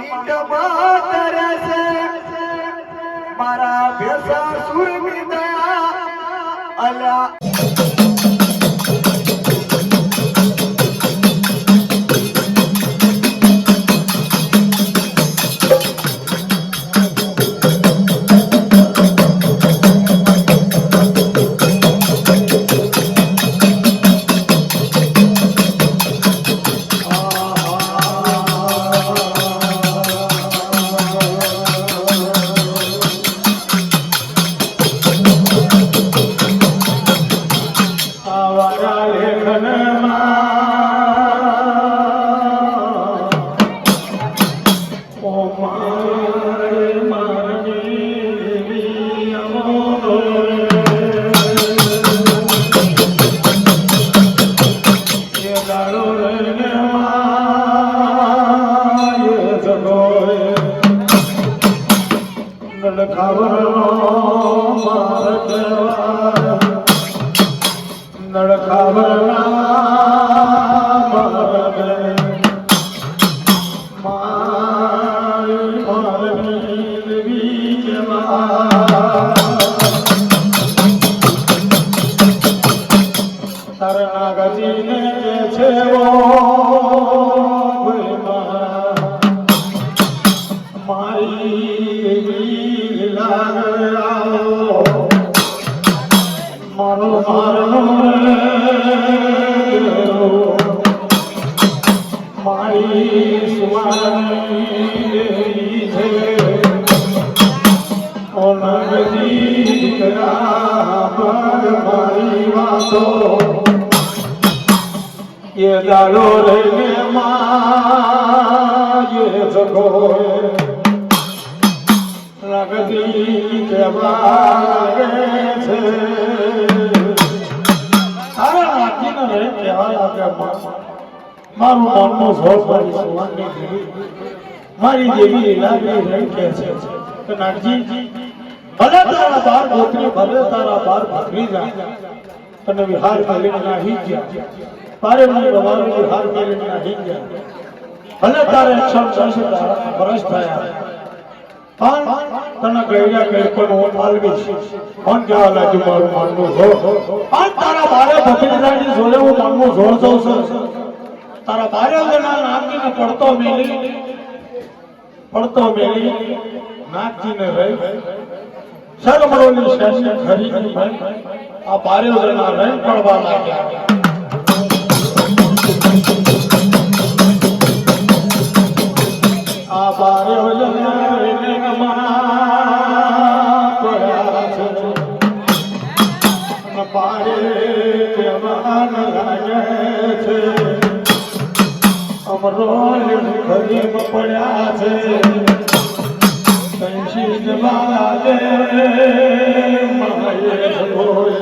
મીઠમાં તરે છે મારા ભેસા સુરની દયા અલ્યા ये डालो रे माँ ये जगो रगती के बागे छे तारा नाची न रे कहेवाया के मारू मननो झोल मारी सुवानी देवी मारी देवी लागी रे के छे तो नाची भले तारा बार गोत्री भले तारा बार भगरी जा तने विहार में लेना ही गया तारे मन भगवान के हार में लेना ही गया भले तारे अक्षर से बरस थाया पान तना गैया के पर वो मालवी कौन क्या वाला जो मारू माननो हो पान तारा बारे भगरी रानी जोले वो माननो जोर जोर से तारा बारे लेना नाची ने पड़तो मेली नाची ने रही सर्वमरोली शैष्य खरी की भाई आ बारे लेना रही पड़वा लाग्या बारे वजन बारे जवान लागे छे अमरो खरी में पड़ा छे कंशी जवाले माये होए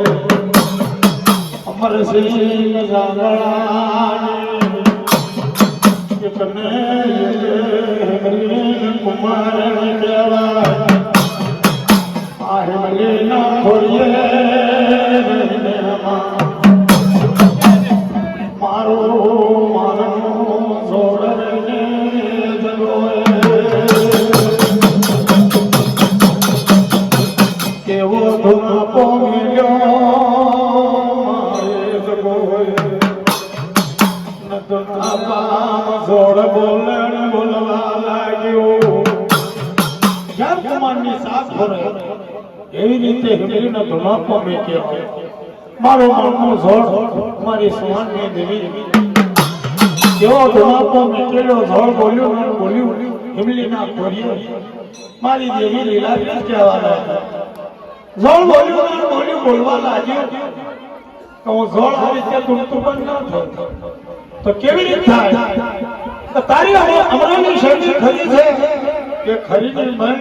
अमर सिंह जागरानी कुमार देवा आहे ना खोलिए मारो मारो जोड़ के वो धुना को मिलो मारे जगोए न धुना जोड़ बोलवा लाग्यो कुमाરની સાથ ભરે એવી રીતે હિમલીના ધુમાપો મેક્યો મારો મનનો ઝોળ મારી સુહાની દેવી જેવો ધુમાપો મેકેલો ઝોળ બોલ્યું હિમલીના કોરિયો મારી દેવી લીલા કહેવા લાગ્યા ઝોળ બોલ્યું બોલવા લાગ્યો તો ઝોળ આ રીતે તૂટતું પણ ન થયું તો કેવી રીતે થાય તો તારી અમરાની શરતી ખરી છે કે ખરીદી મન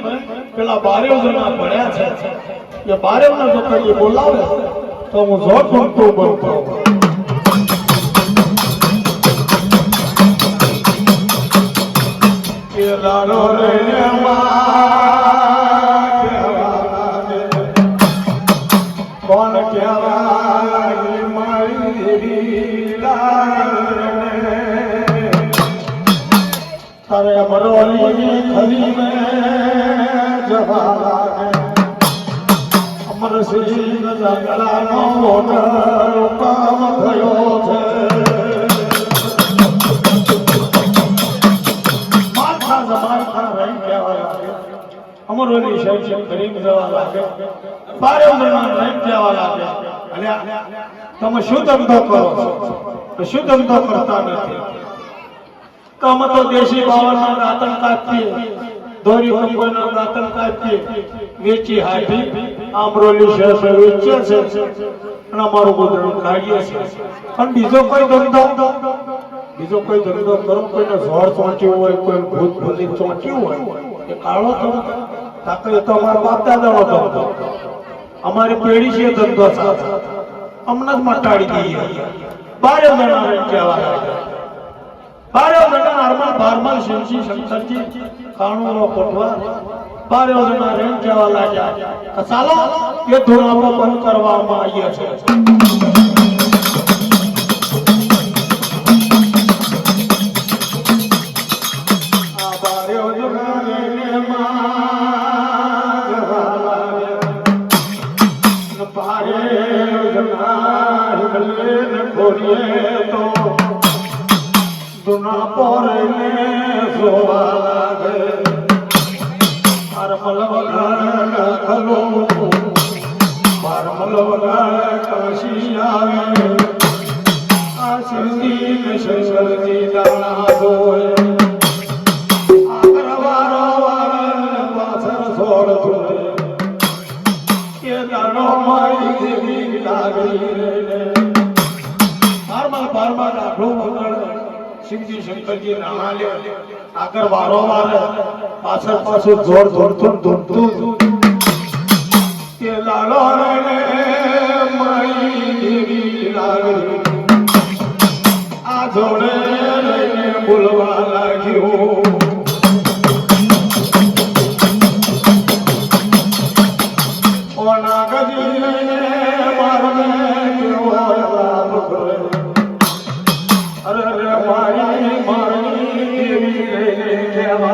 પેલા બારેવ જણા પડ્યા છે કે બારેવના જો કદી બોલાવે તો હું જોર બનતો કે લાલો રે કોણ કહેવાય મારી अरे अमरोली खरी में जवाला अमर सिंह जंगला नो मोटर काम थयो छे माथा जमार खा रही केवा लागे अमरोली शैक्षण खरी में जवा लागे बारे उमरना रही केवा लागे अल्या તમે શું ધંધો કરો છો શું ધંધો કરતા નથી કામ તો દેશી બાવળના દાંતણ કાપીએ દોરી કંકોના દાંતણ કાપીએ વેચી હાથી આમરોલી શહેર વેચીએ છે અને અમારું ગુજરાન ખાઈએ છે પણ બીજો કોઈ ધંધો કરો કોઈને ઝોડ ચોંટ્યું હોય કોઈ ભૂત ભૂલી ચોંટ્યું હોય એ કાળો ધંધો કાકા તો અમારા બાપ દાદાનો ધંધો અમારી પેઢી છે ધંધો સાથે અમને જ મટાડી દઈએ બારે જણા કહેવા લાગ્યા બારે જણા નર્મલ ભારમલ શિવજી શંકરજી કાણુનો કોટવા બારે જણા રેમ કહેવા લાગ્યા ચાલો એ ધૂન આપણે બંધ કરવામાં આવીએ છે આ બારે જણા રેને तो दुना पोरे ने सोवा लागे अरमल वगाड़ खलो परमल वगाड़ काशी आवे आशीर्दी में शंकर जी दाना दोए आगर वारो वारे पासर सोड़ तुले ये दानो माई देवी लागरी रे बार आखड़ो वगड़ शिवजी शंकरजी नाना ले आकर वारो वार पाछळ पाछो जोर जोरतून के लालो रे माई देवी लागरी आ जोड़े रे बोलवा लाग्यो ओ नागजी रे मारने केवा बखरे अरे रे मारी मारी देवी रे केवा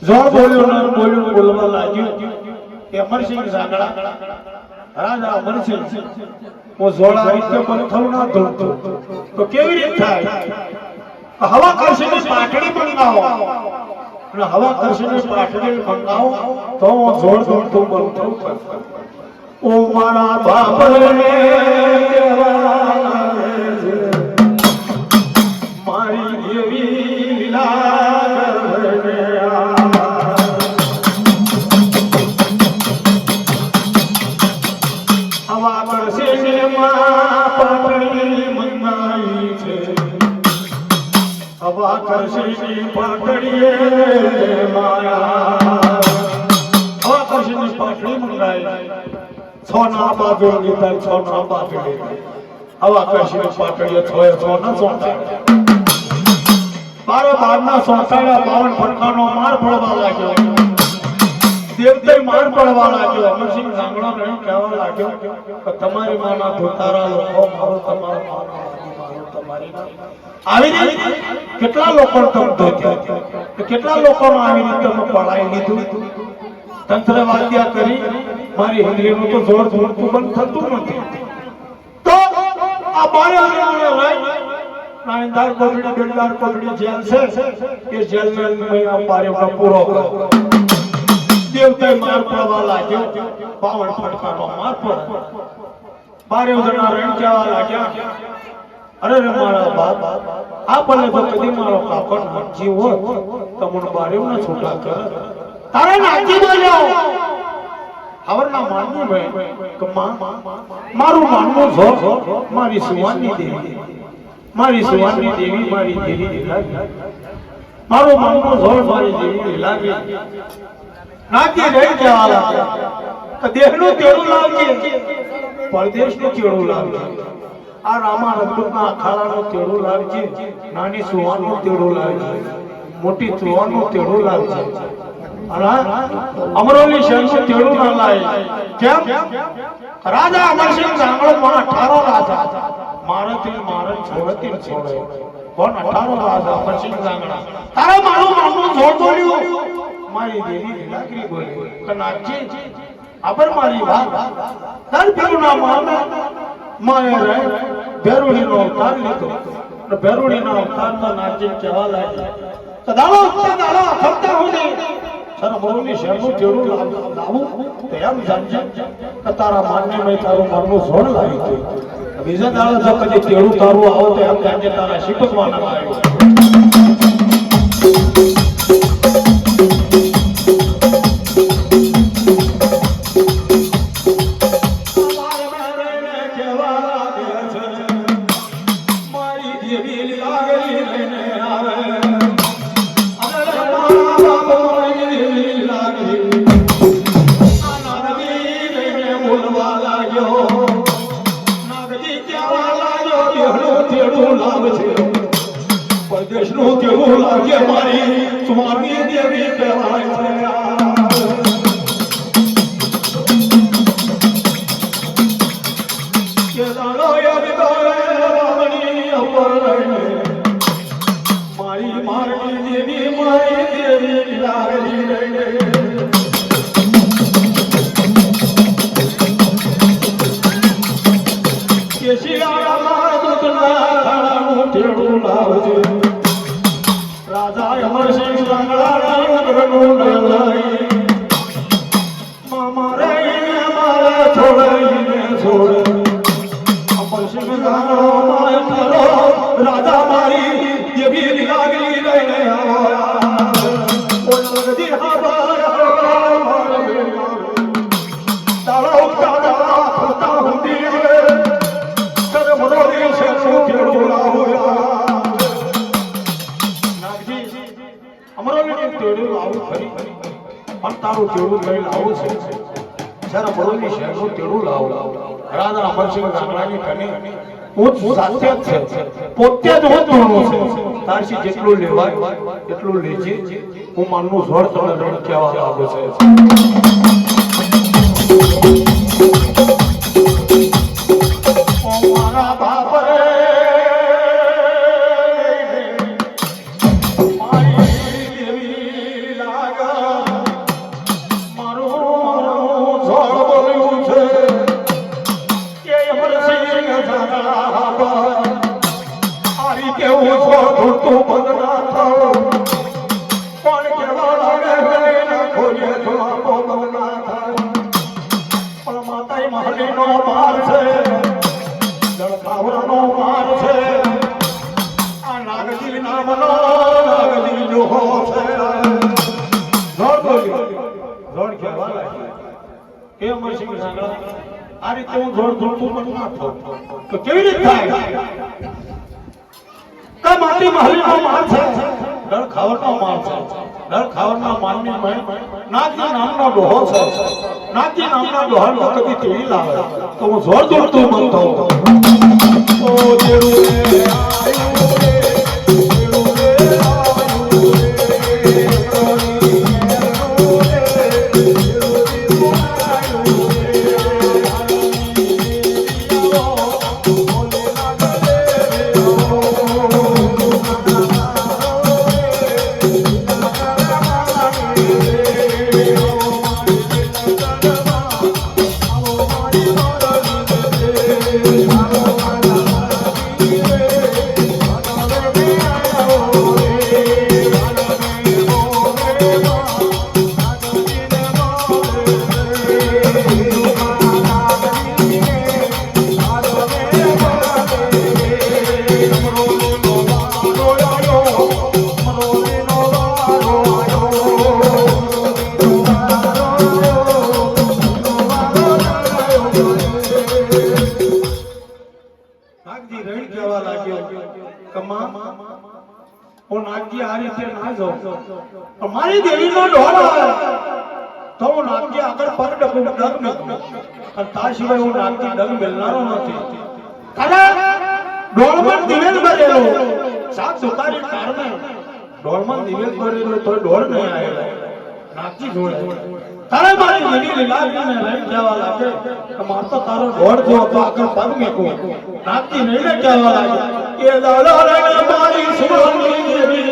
जोर बोल्यो बोलवा लाग्यो કે અમરસિંહ સાંગળા રાજા અમરસિંહ હું જોડા રીતે પણ થવું ના ધૂમતો તો કેવી રીતે થાય હવા કરશીની પાટડી મંગાવો અને હવા કરશીની પાટડી મંગાવો તો હું જોડ ધૂમતું બંધ થવું ओ मारा बाप रे मारी देवी लीला हवा करसे पाटड़ी मंगाई छे हवा करसे पाटड़ी माया हवा करसे पाटड़ी मंगाई सोना बाजू गीता सोना बाजू हवा कशी पाटड़िया छोए सोना सोना बारे बारना सोसाड़ा बावन फटकानो मार पड़वा लाग्यो देवते मार पड़वा लाग्यो अमरसिंह सांगळो ने कहेवा लाग्यो કે તમારી માના ધોતારા લોકો મારો તમારો મારો તમારી આવી રીતે કેટલા લોકો તમ ધોત્યા કેટલા લોકોનો આવી રીતે તમે પડાઈ લીધું તંત્ર વાદ્યા કરી મારી હંગરીનું તો જોર જોરતું બંધ થતું નથી તો આ બારે આને રાઈ નાઈદાર કોટડી બેલદાર કોટડી જેલ છે એ જેલ में આ બારેનો પૂરો કરો દેવતે માર પડવા લાગ્યો પાવન ફટકાનો માર પડ બારે જણા રણ જવા લાગ્યા અરે રે મારા બાપ આ ભલે તો કદી મારો કાકો જીવ હોત તો મને બારેના છૂટા કર તારે નાચી બોલ્યો આવરના માનવું ભાઈ કે મારું માનવું છો મારી સુવાનની દેવી મારી સુવાનની દેવી મારી દેવી લાગી મારું માનવું છો મારી દેવી લાગી નાચી રહી જવા લાગે તો દેહનું તેડું લાવજે પરદેશનું તેડું લાવજે આ રામા રજપૂતના અખાડાનું તેડું લાવજે નાની સુવાનનું તેડું લાવજે મોટી સુવાનનું તેડું લાવજે अमरोली शहर में तेड़ू न लाए क्या राजा अमरसिंह सांगड़ो मां 18 राजा मारती छोड़ती छोड़े કોણ 18 રાજા પછી ગાંગણા તારે મારું મામું જોડ બોલ્યું મારી દેવી લાકડી બોલી કે નાચી આબર મારી વાત તાર પીરુના મામે માય રે ભેરુડીનો અવતાર લીધો અને ભેરુડીના અવતારમાં નાચી કહેવા લાગી કદાળો ફરતા હું નહીં સર મોરની શહેરનું તેડું લાવું તો એમ સમજે કે તારા માનને મેં તારું મનનું જોડ લાવી છે બીજા દાડા જો કદી તેડું તારું આવો તો એમ જાણજે તારા શીખવામાં ના આવ્યો પરદેશનું કેવું લાગે મારી સ્વામી દેવી કહેવાય છે મારી મારી દેવી મારી દેવી લાગી કે શિયાળા તેડું લાવજે રાજા અમરસિંહ લાંગડા નગરનું લઈ મામા રહીને મારે છોડીને છોડે અમરસિંહ લાંગડો મારે કરો રાજા મારી દેવી લાગણી લઈને આવ્યા તારું તેડું લઈ લાવું છે જરા બરોલી શહેરનું તેડું લાવો રાજા અમરસિંહ ગાંગડાની કને હું સાથે જ છે પોતે જ હું તોડું છે તારથી જેટલું લેવાય એટલું લેજે હું માનનું જોડ તને રણ કહેવા લાગુ છે મારા બાપ રે આ રીતે હું જોડ જોડતું પણ ના થાઉં તો કેવી રીતે થાય તો માટી મહલીનો માર છે ડળ ખાવરનો માર છે ડળ ખાવરના માનની મય નાગજી નામનો ડોહો છે નાગજી નામના ડોહાનો કદી તેડી લાવે તો હું જોડ જોડતું મન થાઉં ઓ દેડું રે આયુ રે દેડું રે આયુ મારી દેવીનો ઢોળ આવે તો હું નાગજી આગળ પગ ડગ મેકું અને તા સિવાય હું નાગજી ડગ મેલનારો નથી અરે ઢોળમાં દિવેલ ભરેલો સાત સુકારી કારણે ઢોળમાં દિવેલ ભરેલો તો ઢોળ નહીં આવેલો નાગજી જોડે તારે મારી દેવી લીલાજીને રહી જવા લાગે તો માર તો તારો ઢોળ જો તો આગળ પગ મેકું નાગજી નહીં કહેવા લાગે એ દાદા રે મારી સુવાની દેવી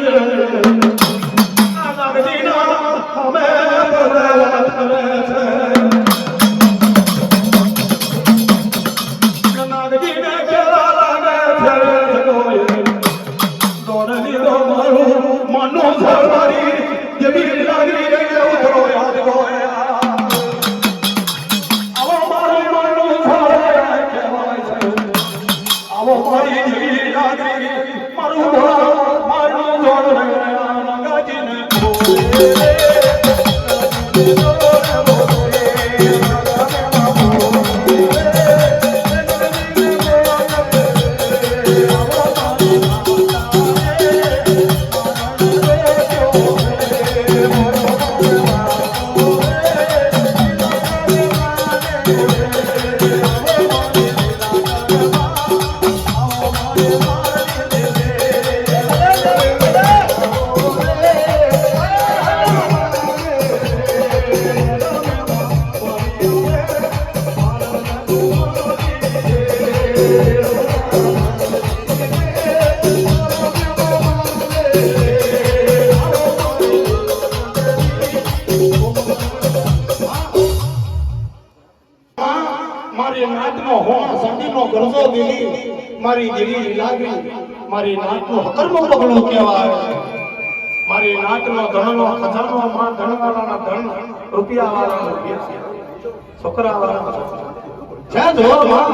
આ નાગજીના અમે બદલા કરે છે નાગજીને કેવા લાગે છે દોડની તો મારું મનો સવારી જેવી લાગી રહી ઉતરો યાદ ગોયા આવો મારું મનો સવારી કહેવાય છે આવો મારી જેવી લાગી મારું મારું જોડ નાગાજીને મારી નાતનો હોવા સંગીનો ગરજો દિલી મારી દિલી લાગી મારી નાતનો હકરનો પગલો કહેવાય મારી નાતનો ધનનો ખજાનો માં ધનવાળાના ધન રૂપિયાવાળાના રૂપિયા છોકરાવાળાના જય જોર માં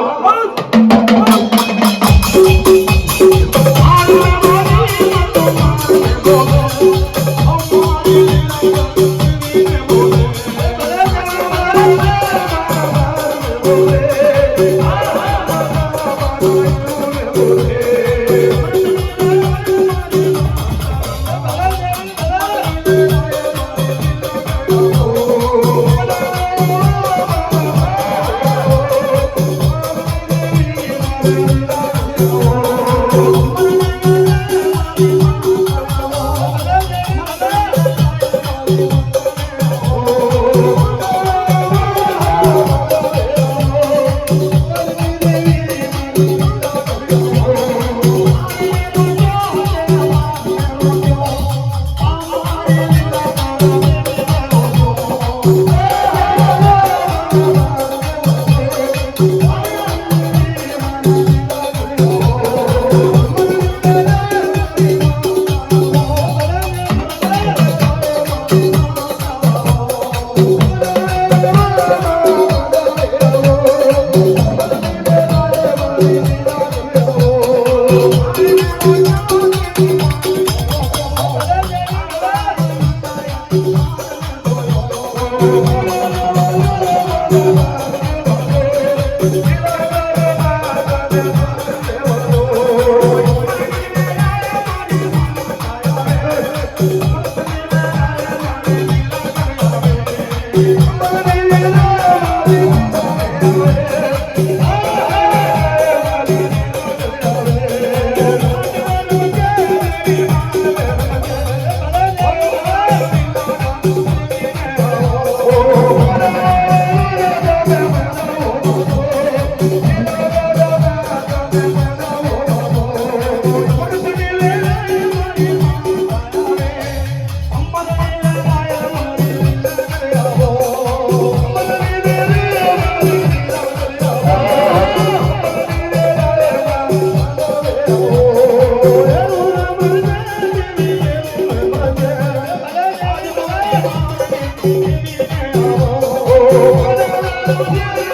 Yeah.